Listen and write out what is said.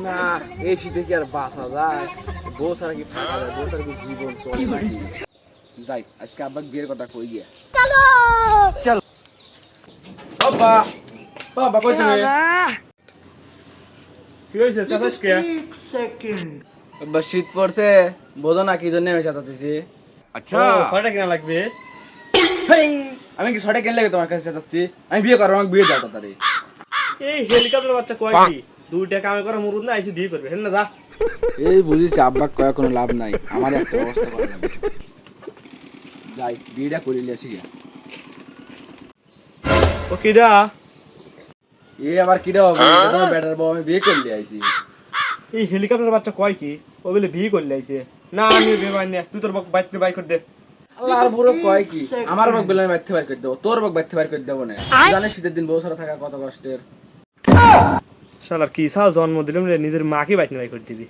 না এই শীতে কি আর বাঁচা যায়? বউ ছাড়া কি থাকা যায়? বউ ছাড়া কি জীবন চলে নাকি? যাই আজকে আব্বাকে বিয়ের কথা কই গিয়া। চল বাবা, বাবা কই তুমি? কি হইছে চাচাস কে? আব্বা শীত পড়ছে, বোঝো না কি জন্য আমি চাচাতেছি। আচ্ছা ছয়টা কিনা লাগবে। আমি কি ছটা কেন লাগে তোমার কাছে চাচ্ছি? আমি বিয়ে করবো, আমাকে বিয়ে দাও তাড়াতাড়ি। এই হেলিকপ্টার বাচ্চা কয় কি? দুইটা কামে করা মুরুদ না আইছে বিয়ে করবে। হেন না যা। এই বুঝিস আব্বা কয়া কোনো লাভ নাই, আমার একটা ব্যবস্থা করা লাগবে। যাই বিয়েটা করে নিয়ে আসি গিয়া। ও কিডা? এ আবার কিরা হবে? এটা তোমার ব্যাটার বউ, আমি বিয়ে করলে আইছি। এই হেলিকপ্টার বাচ্চা কয় কি? ও বলে বিয়ে করলে আইছে। না আমি বিয়ে পাই না। তুই তোর বক বাইতে বাই কর দে। আল্লাহ আর বুড়ো কয় কি? আমার বক বেলা বাইতে বাইর করে দেবো, তোর বক বাইতে বাইর করে দেবো না। জানিস শীতের দিন বউ ছাড়া থাকা কত কষ্টের। শালার কি সাও জন্ম দিলাম রে, নিজের মাকে বাইতে বাই করে দিবি।